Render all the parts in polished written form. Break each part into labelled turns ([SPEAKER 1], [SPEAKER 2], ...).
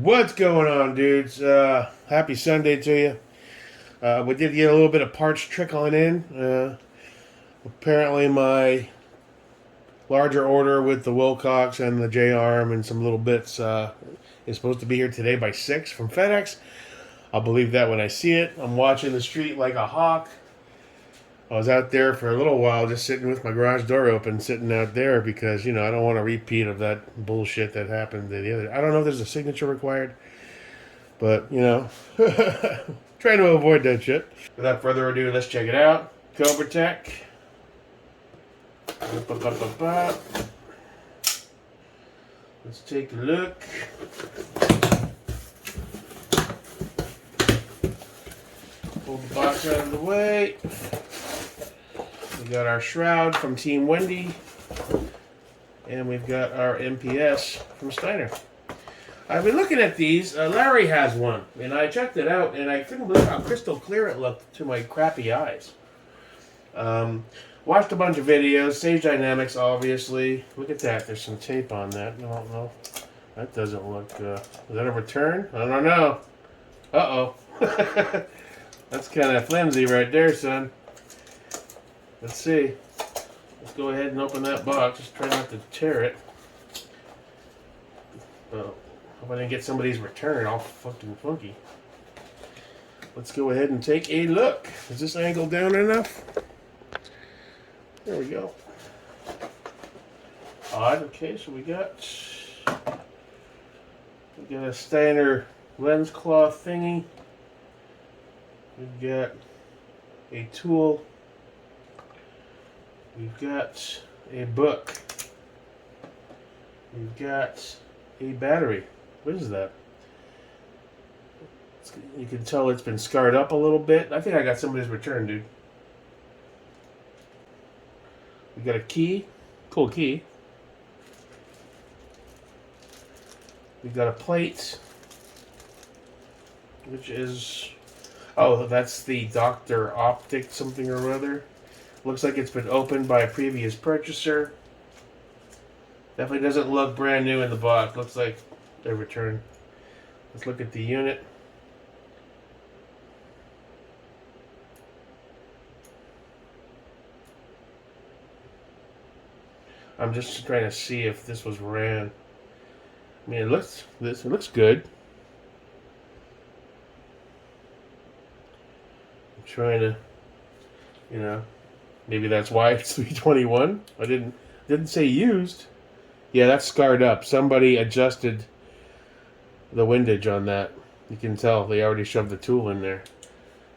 [SPEAKER 1] What's going on, dudes? Happy Sunday to you. We did get a little bit of parts trickling in. Apparently, my larger order with the Wilcox and the J-arm and some little bits is supposed to be here today by 6 from FedEx. I'll believe that when I see it. I'm watching the street like a hawk. I was out there for a little while just sitting with my garage door open, sitting out there because, I don't want a repeat of that bullshit that happened the other. I don't know if there's a signature required, but, trying to avoid that shit. Without further ado, let's check it out. Cobra Tech. Let's take a look. Pull the box out of the way. We got our shroud from Team Wendy, and we've got our MPS from Steiner. I've been looking at these. Larry has one, and I checked it out, and I couldn't believe how crystal clear it looked to my crappy eyes. Watched a bunch of videos. Sage Dynamics, obviously. Look at that. There's some tape on that. I don't know. That doesn't look... is that a return? I don't know. Uh-oh. That's kind of flimsy right there, son. Let's see. Let's go ahead and open that box. Just try not to tear it. Oh, hope I didn't get somebody's return all fucking funky. Let's go ahead and take a look. Is this angle down enough? There we go. Odd. Okay, so we got a Steiner lens cloth thingy. We've got a tool. We've got a book. We've got a battery. What is that? You can tell it's been scarred up a little bit. I think I got somebody's return, dude. We got a key. Cool key. We've got a plate. Which is... oh, that's the Dr. Optic something or other. Looks like it's been opened by a previous purchaser. Definitely doesn't look brand new in the box. Looks like they returned. Let's look at the unit. I'm just trying to see if this was ran. I mean, it looks good. I'm trying to, maybe that's why it's 321. I didn't say used. Yeah, that's scarred up. Somebody adjusted the windage on that. You can tell they already shoved the tool in there.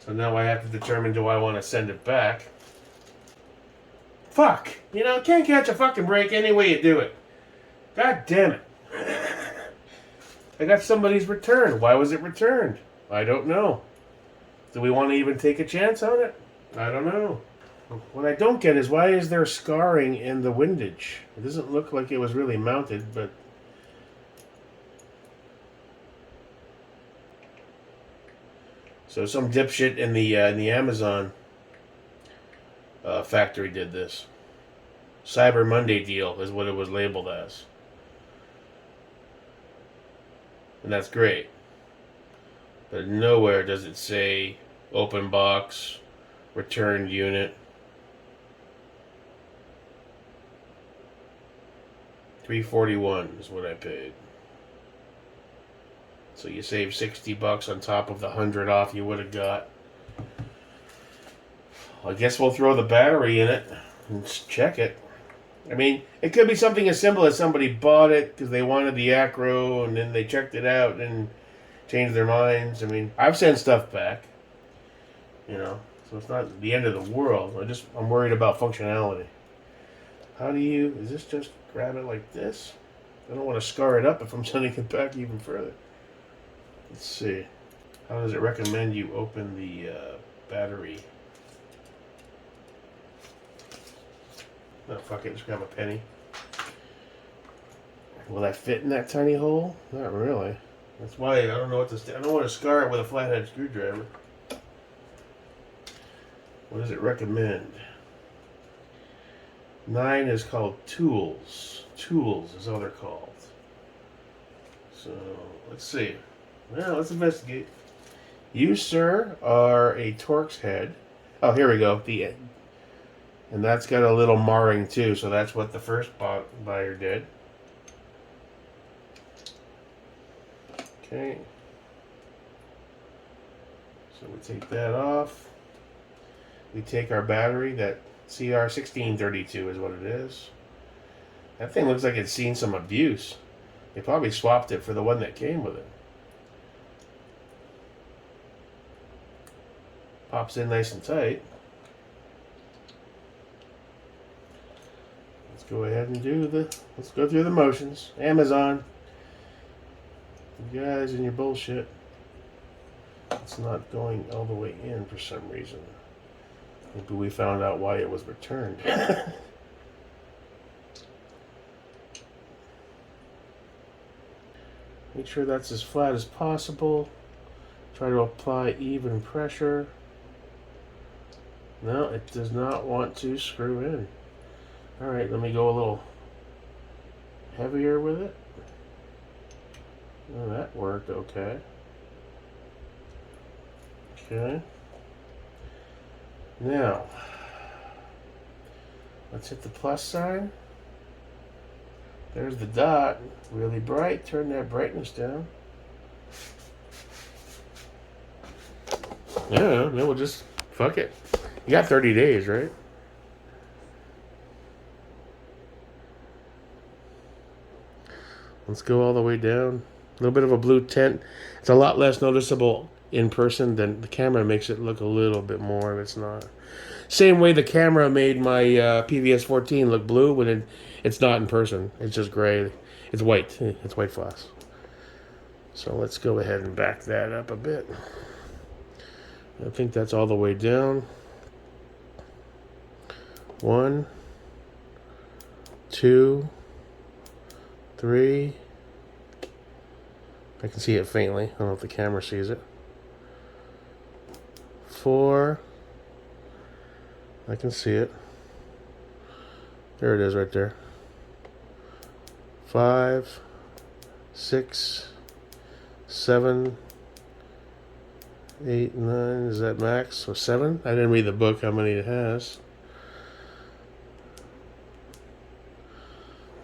[SPEAKER 1] So now I have to determine, do I want to send it back? Fuck! Can't catch a fucking break any way you do it. God damn it. I got somebody's return. Why was it returned? I don't know. Do we want to even take a chance on it? I don't know. What I don't get is, why is there scarring in the windage? It doesn't look like it was really mounted, but... so some dipshit in the Amazon factory did this. Cyber Monday deal is what it was labeled as. And that's great. But nowhere does it say open box, returned unit. $341 is what I paid. So you save $60 on top of the $100 off you would have got. Well, I guess we'll throw the battery in it and check it. I mean, it could be something as simple as somebody bought it because they wanted the acro and then they checked it out and changed their minds. I mean, I've sent stuff back. So it's not the end of the world. I'm worried about functionality. How do you... is this just grab it like this? I don't want to scar it up if I'm sending it back even further. Let's see. How does it recommend you open the battery? Oh, fuck it. Just grab a penny. Will that fit in that tiny hole? Not really. That's why I don't know what to... I don't want to scar it with a flathead screwdriver. What does it recommend? 9 is called tools. Tools is how they're called. So, let's see. Well, let's investigate. You, sir, are a Torx head. Oh, here we go. The end. And that's got a little marring too, so that's what the first buyer did. Okay. So we take that off. We take our battery, that CR1632 is what it is. That thing looks like it's seen some abuse. They probably swapped it for the one that came with it. Pops in nice and tight. Let's go ahead and let's go through the motions. Amazon. You guys and your bullshit. It's not going all the way in for some reason. Maybe we found out why it was returned. Make sure that's as flat as possible. Try to apply even pressure. No, it does not want to screw in. Alright, let me go a little heavier with it. Oh, that worked okay. Okay. Now, let's hit the plus sign. There's the dot. Really bright. Turn that brightness down. Yeah, we'll just fuck it. You got 30 days, right? Let's go all the way down. A little bit of a blue tint. It's a lot less noticeable in person than the camera makes it look a little bit more if it's not. Same way the camera made my PVS 14 look blue when it's not in person. It's just gray. It's white. It's white floss. So let's go ahead and back that up a bit. I think that's all the way down. 1, 2, 3. I can see it faintly. I don't know if the camera sees it. 4. I can see it. There it is right there. 5, 6, 7, 8, 9. Is that max? So 7? I didn't read the book how many it has.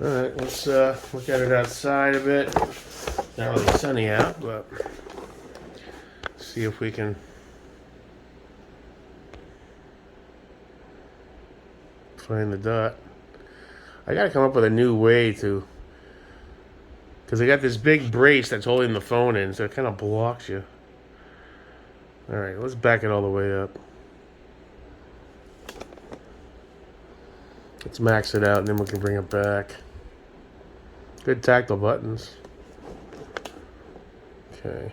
[SPEAKER 1] Alright, let's look at it outside a bit. Not really sunny out, but see if we can find the dot. I gotta come up with a new way to, because I got this big brace that's holding the phone in, so it kind of blocks you. Alright, let's back it all the way up. Let's max it out and then we can bring it back. Good tactile buttons. Okay.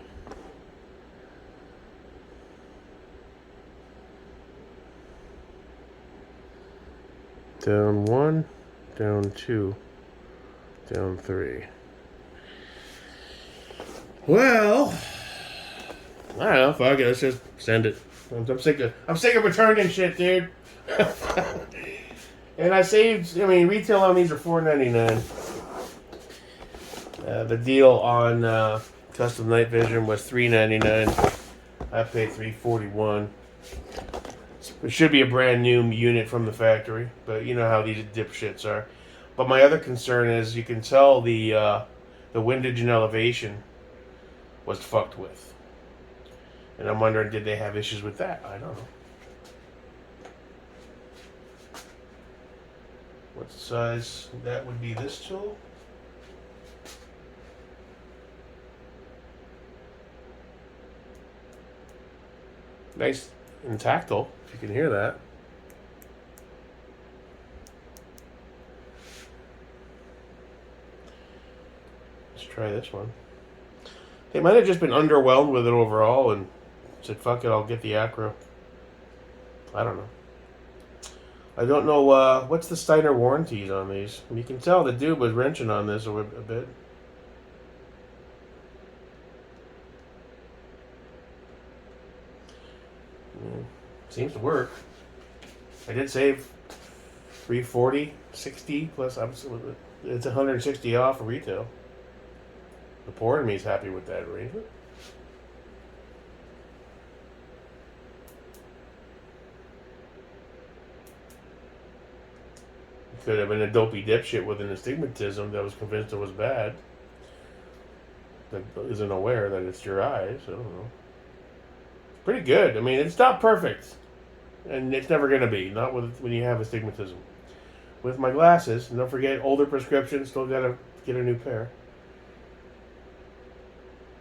[SPEAKER 1] Down 1, down 2, down 3. Well, I don't know. Fuck it. Let's just send it. I'm sick of returning shit, dude. And I saved. I mean, retail on these are $4.99. The deal on custom night vision was $3.99. I paid $3.41. It should be a brand new unit from the factory, but you know how these dipshits are. But my other concern is you can tell the windage and elevation was fucked with, and I'm wondering, did they have issues with that? I don't know. What size that would be this tool? Nice and tactile, if you can hear that. Let's try this one. They might have just been underwhelmed with it overall and said, fuck it, I'll get the Acro. I don't know. I don't know, what's the Steiner warranties on these? You can tell the dude was wrenching on this a bit. Seems to work. I did save $340, $60 plus. It's $160 off of retail. The part of me is happy with that arrangement. Could have been a dopey dipshit with an astigmatism that was convinced it was bad. That isn't aware that it's your eyes. I don't know. It's pretty good. I mean, it's not perfect. And it's never going to be. Not when you have astigmatism. With my glasses, and don't forget, older prescription, still got to get a new pair.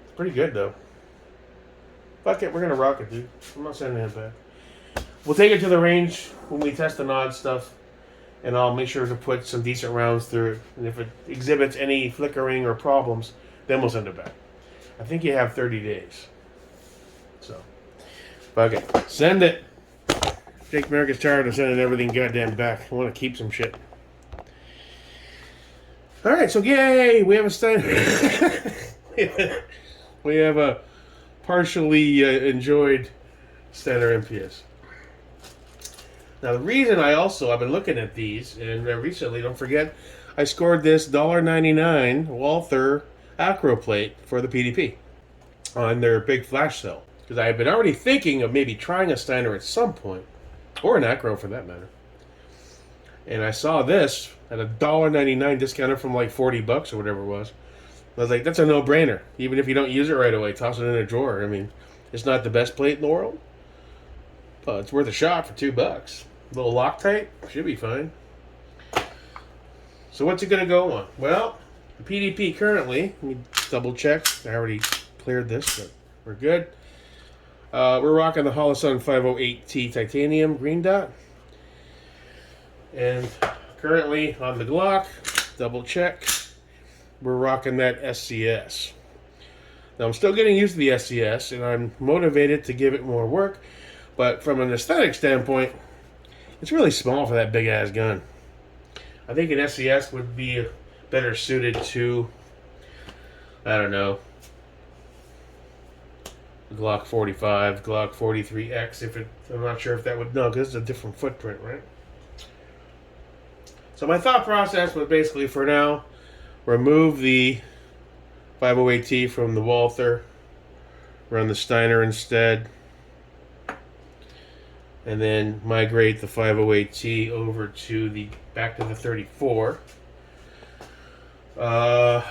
[SPEAKER 1] It's pretty good, though. Fuck it, we're going to rock it, dude. I'm not sending it back. We'll take it to the range when we test the Nod stuff. And I'll make sure to put some decent rounds through it. And if it exhibits any flickering or problems, then we'll send it back. I think you have 30 days. So, fuck it. Send it. Jake America's tired of sending everything goddamn back. I want to keep some shit. Alright, so yay! We have a Steiner. We have a partially enjoyed Steiner Mps. Now, the reason I've been looking at these, and recently, don't forget, I scored this $1.99 Walther Acro plate for the PDP on their big flash sale. Because I had been already thinking of maybe trying a Steiner at some point, or an Acro for that matter. And I saw this at $1.99 discounted from like $40 or whatever it was. I was like, that's a no-brainer. Even if you don't use it right away, toss it in a drawer. I mean, it's not the best plate in the world, but it's worth a shot for $2. A little Loctite, should be fine. So what's it going to go on? Well, the PDP currently, let me double check. I already cleared this, but we're good. We're rocking the Holosun 508T titanium green dot. And currently on the Glock, double check, we're rocking that SCS. Now I'm still getting used to the SCS, and I'm motivated to give it more work, but from an aesthetic standpoint, it's really small for that big-ass gun. I think an SCS would be better suited to, I don't know, Glock 45, Glock 43X. I'm not sure if that would, no, because it's a different footprint, right? So my thought process was basically, for now, remove the 508T from the Walther, run the Steiner instead, and then migrate the 508T over to back to the 34. And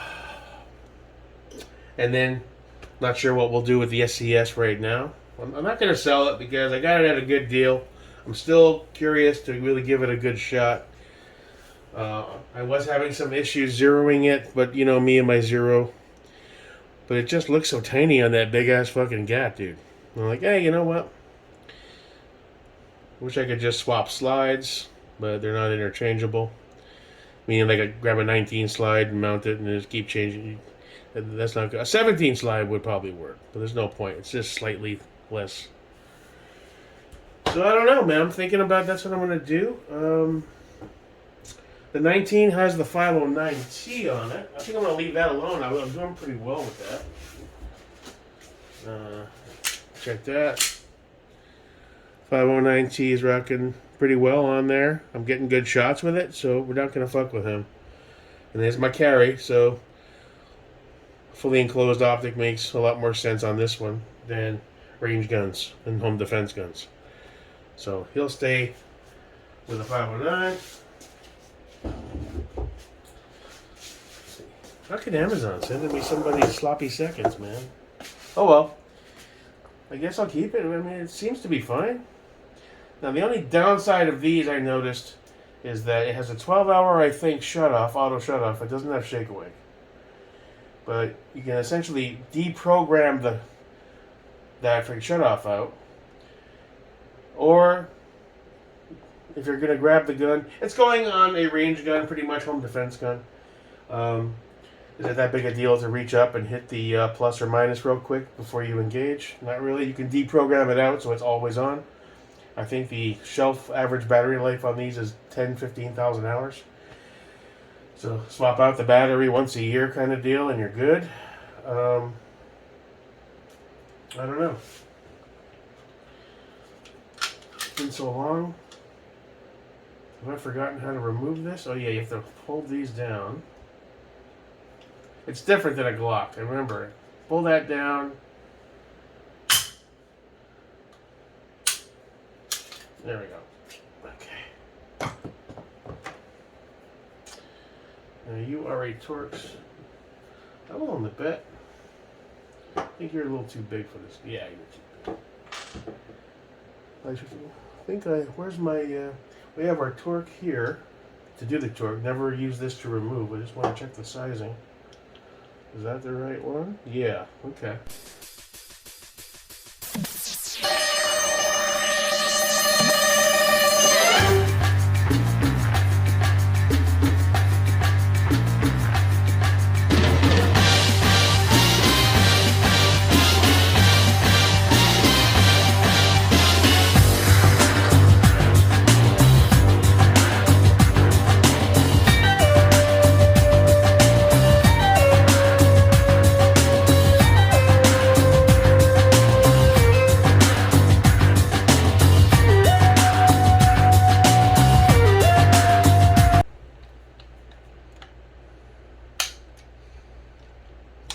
[SPEAKER 1] then, not sure what we'll do with the SCS right now. I'm not going to sell it because I got it at a good deal. I'm still curious to really give it a good shot. I was having some issues zeroing it, but you know me and my zero. But it just looks so tiny on that big ass fucking gap, dude. I'm like, hey, you know what? Wish I could just swap slides, but they're not interchangeable. Meaning, like, I grab a 19 slide and mount it and just keep changing. That's not good. A 17 slide would probably work, but there's no point. It's just slightly less. So I don't know, man. I'm thinking about that's what I'm going to do. The 19 has the 509T on it. I think I'm going to leave that alone. I'm doing pretty well with that. Check that. 509T is rocking pretty well on there. I'm getting good shots with it, so we're not going to fuck with him. And there's my carry, so fully enclosed optic makes a lot more sense on this one than range guns and home defense guns. So he'll stay with a 509. How can Amazon send me somebody's sloppy seconds, man? Oh well. I guess I'll keep it. I mean, it seems to be fine. Now, the only downside of these I noticed is that it has a 12-hour, I think, shut-off, auto shut-off. It doesn't have shake-away. But you can essentially deprogram that for shut-off out. Or, if you're going to grab the gun, it's going on a range gun, pretty much home defense gun. Is it that big a deal to reach up and hit the plus or minus real quick before you engage? Not really. You can deprogram it out so it's always on. I think the shelf average battery life on these is 15,000 hours. So swap out the battery once a year kind of deal and you're good. I don't know. It's been so long. Have I forgotten how to remove this? Oh yeah, you have to hold these down. It's different than a Glock. I remember it. Pull that down. There we go. Okay. Now you are a Torx. I'm willing to bet. I think you're a little too big for this. Yeah, you're too big. Where's my, we have our torque here to do the torque. Never use this to remove. I just want to check the sizing. Is that the right one? Yeah, okay.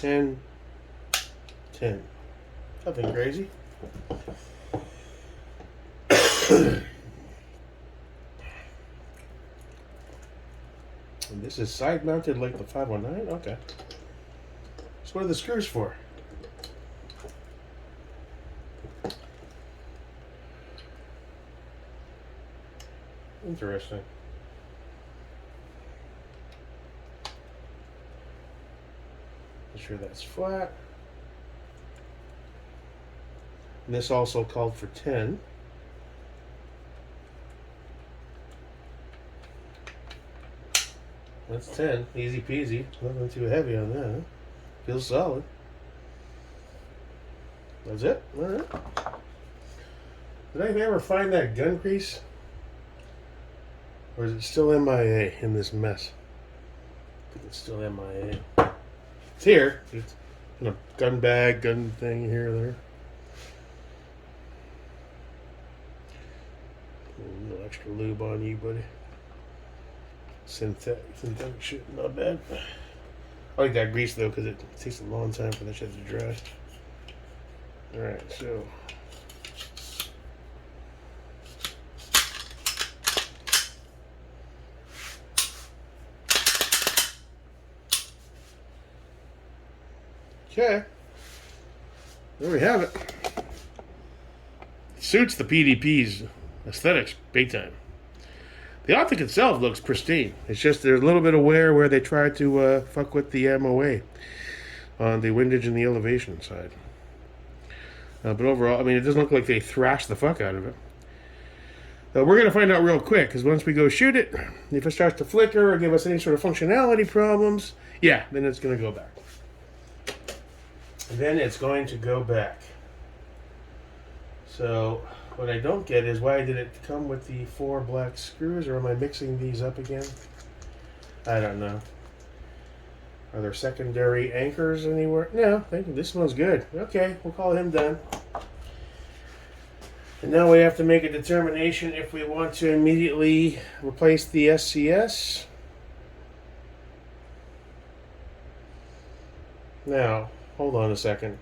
[SPEAKER 1] And 10. Nothing crazy. And this is side mounted like the 519? Okay. So what are the screws for? Interesting. Make sure that's flat. And this also called for 10. That's 10. Easy peasy. Nothing too heavy on that. Feels solid. That's it? Alright. Did I ever find that gun crease? Or is it still MIA in this mess? I think it's still MIA. It's here. It's in a gun bag, gun thing here or there. A little extra lube on you, buddy. Synthetic shit, not bad. I like that grease though, because it takes a long time for that shit to dry. Alright, so. Okay. There we have it. Suits the PDP's aesthetics big time. The optic itself looks pristine. It's just there's a little bit of wear where they try to fuck with the MOA on the windage and the elevation side. But overall, I mean, it doesn't look like they thrashed the fuck out of it. We're going to find out real quick, because once we go shoot it, if it starts to flicker or give us any sort of functionality problems, yeah, then it's going to go back. Then it's going to go back. So what I don't get is why did it come with the 4 black screws, or am I mixing these up again? I don't know. Are there secondary anchors anywhere? No, I think this one's good. Okay, we'll call him done. And now we have to make a determination if we want to immediately replace the SCS. Now, hold on a second.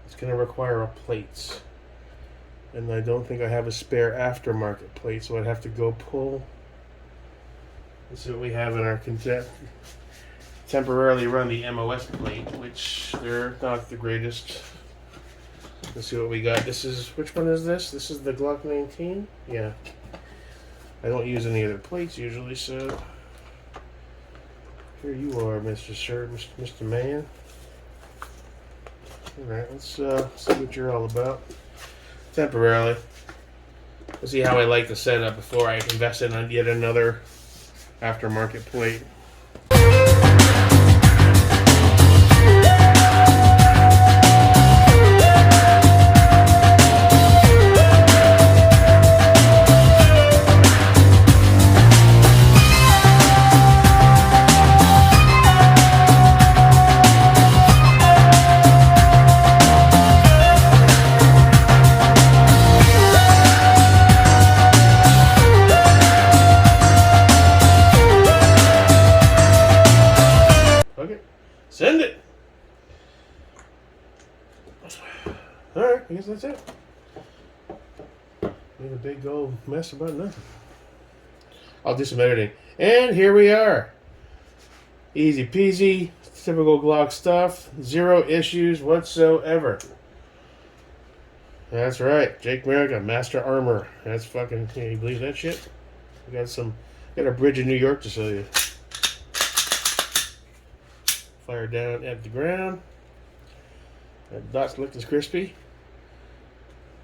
[SPEAKER 1] It's going to require a plate. And I don't think I have a spare aftermarket plate, so I'd have to go pull. Let's see what we have in our temporarily run the MOS plate, which they're not the greatest. Let's see what we got. This is, which one is this? This is the Glock 19? Yeah. I don't use any other plates usually, so here you are, Mr. Sir, Mr. Man. Alright, let's see what you're all about. Temporarily. Let's see how I like the setup before I invest in yet another aftermarket plate. big old mess about nothing. I'll do some editing. And here we are. Easy peasy. Typical Glock stuff. 0 issues whatsoever. That's right. Jake Merrick, a master armor. That's fucking... Can you believe that shit? We got a bridge in New York to show you. Fire down at the ground. That dot's licked as crispy.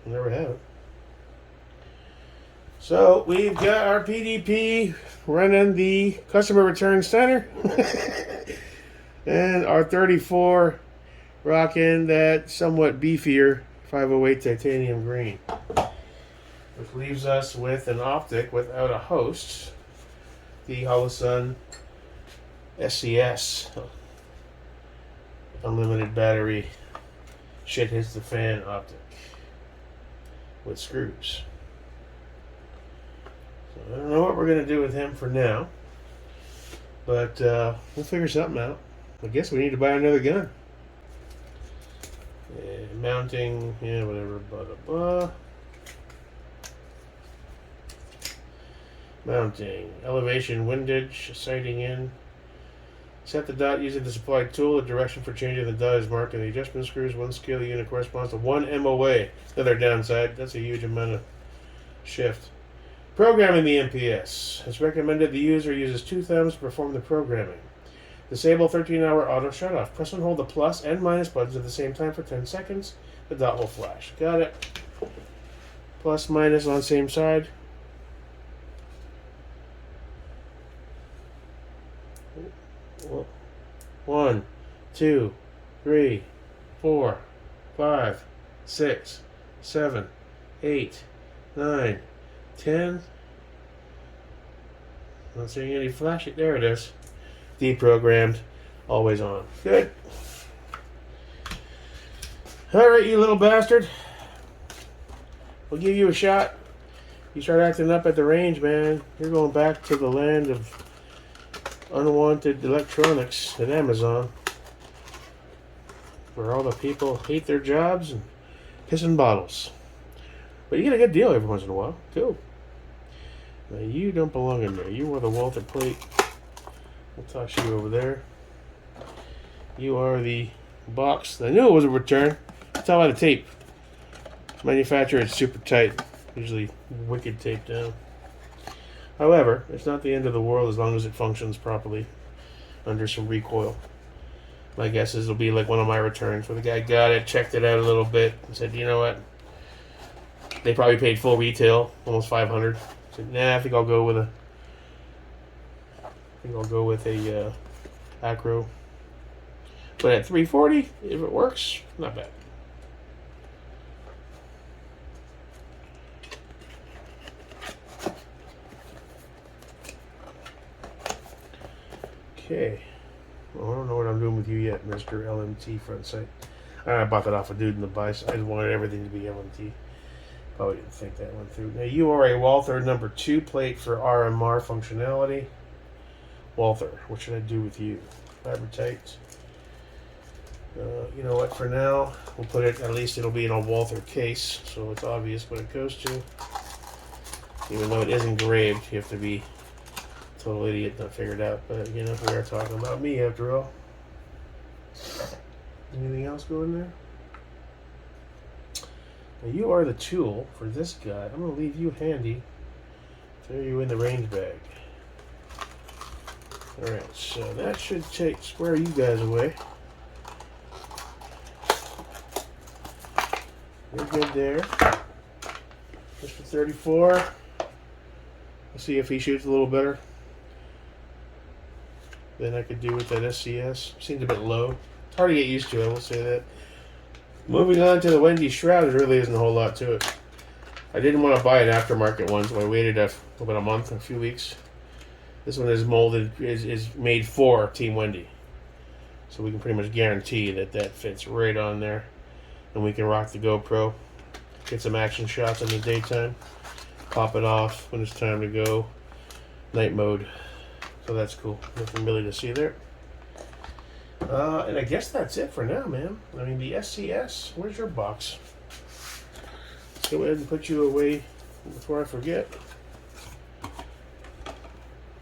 [SPEAKER 1] We'll never have it. So we've got our PDP running the customer return Steiner. And our 34 rocking that somewhat beefier 508 titanium green. Which leaves us with an optic without a host. The Holosun SCS. Unlimited battery. Shit hits the fan optic. With screws. So I don't know what we're going to do with him for now. But we'll figure something out. I guess we need to buy another gun. Mounting, yeah, whatever, blah, blah, blah. Mounting, elevation, windage, sighting in. Set the dot using the supplied tool. The direction for changing the dot is marked in the adjustment screws. One scale unit corresponds to 1 MOA. Another downside, that's a huge amount of shift. Programming the MPS. It's recommended the user uses 2 thumbs to perform the programming. Disable 13-hour auto shutoff. Press and hold the plus and minus buttons at the same time for 10 seconds. The dot will flash. Got it. Plus, minus on same side. One, 2, 3, 4, 5, 6, 7, 8, 9, 10. Not seeing any flash. There it is. Deprogrammed. Always on. Good. Alright, you little bastard. We'll give you a shot. You start acting up at the range, man. You're going back to the land of unwanted electronics at Amazon. Where all the people hate their jobs and pissing bottles. But you get a good deal every once in a while. Cool. Now you don't belong in there. You are the Walter plate. We'll toss you over there. You are the box. I knew it was a return. Tell by the tape. Manufacturer is super tight. Usually wicked tape down. However, it's not the end of the world as long as it functions properly under some recoil. My guess is it'll be like one of my returns where the guy got it, checked it out a little bit, and said, you know what? They probably paid full retail, almost $500. Said, nah, I think I'll go with a acro. But at $340, if it works, not bad. Okay. Well, I don't know what I'm doing with you yet, Mr. LMT front sight. I bought that off a dude in the bice. I just wanted everything to be LMT. Probably didn't think that one through. Now, you are a Walther number 2 plate for RMR functionality. Walther, what should I do with you? Fabricate. You know what, for now, we'll put it, at least it'll be in a Walther case, so it's obvious what it goes to. Even though it is engraved, you have to be a total idiot not figure it out, but you know, we are talking about me after all. Anything else go in there? Now you are the tool for this guy. I'm going to leave you handy. Throw you in the range bag. Alright, so that should square you guys away. You're good there. Mr. 34. We'll see if he shoots a little better than I could do with that SCS. Seemed a bit low. It's hard to get used to, I will say that. Moving on to the Wendy shroud, there really isn't a whole lot to it. I didn't want to buy an aftermarket one, so I waited about a month, a few weeks. This one is molded, is made for Team Wendy. So we can pretty much guarantee that that fits right on there. And we can rock the GoPro, get some action shots in the daytime, pop it off when it's time to go night mode. So that's cool. Nothing really to see there. And I guess that's it for now, man. I mean, the SCS, where's your box? Let's go ahead and put you away before I forget,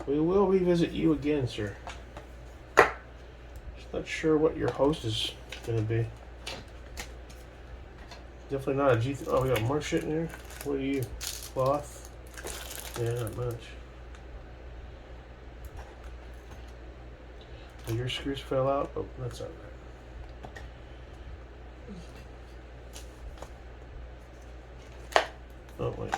[SPEAKER 1] we will revisit you again, sir. Just not sure what your host is going to be. Definitely not a G. Oh, we got more shit in there. What are you? Cloth? Yeah, not much. Oh, your screws fell out. Oh, that's not right. Oh, wait.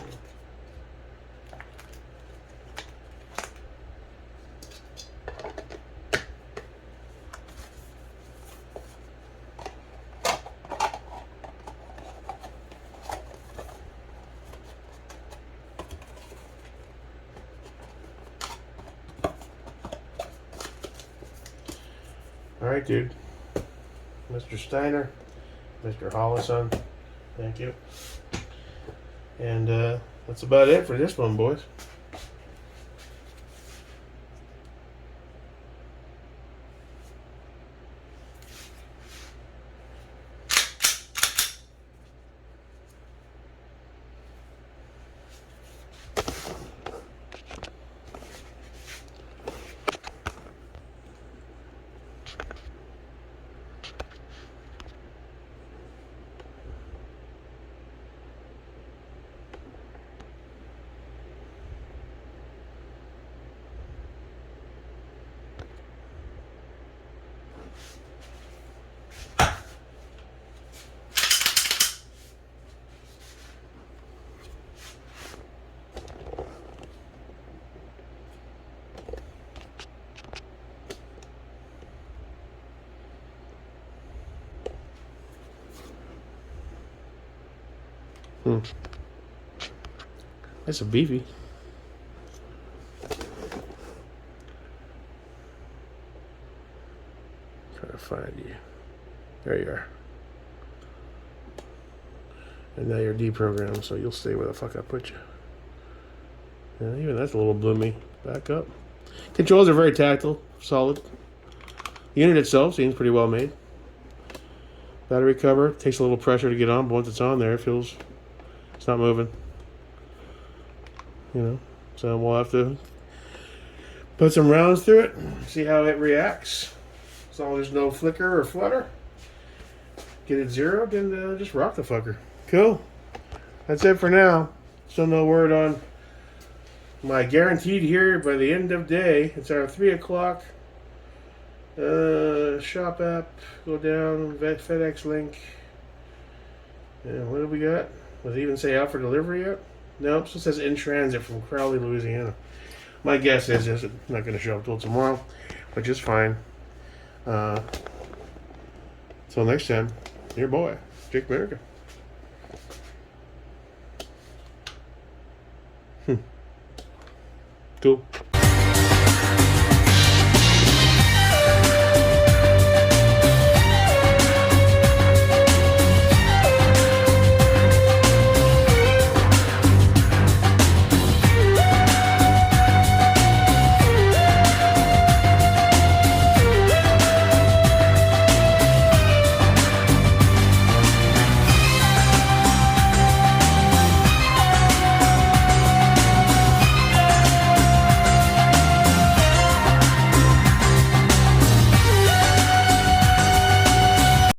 [SPEAKER 1] Alright, dude. Mr. Steiner, Mr. Holosun, thank you. And that's about it for this one, boys. That's a beefy. Trying to find you. There you are. And now you're deprogrammed, so you'll stay where the fuck I put you. Yeah, even that's a little bloomy. Back up. Controls are very tactile, solid. The unit itself seems pretty well made. Battery cover takes a little pressure to get on, but once it's on there, it's not moving. You know, so we'll have to put some rounds through it, see how it reacts. As long as there's no flicker or flutter, get it zeroed, and just rock the fucker. Cool. That's it for now. Still no word on my guaranteed here by the end of day. It's our 3 o'clock. Shop app, go down, FedEx link. And what do we got? Does it even say out for delivery yet? Nope, still says in transit from Crowley, Louisiana. My guess is it's not going to show up till tomorrow, which is fine. Till next time, your boy, Jake America. Cool.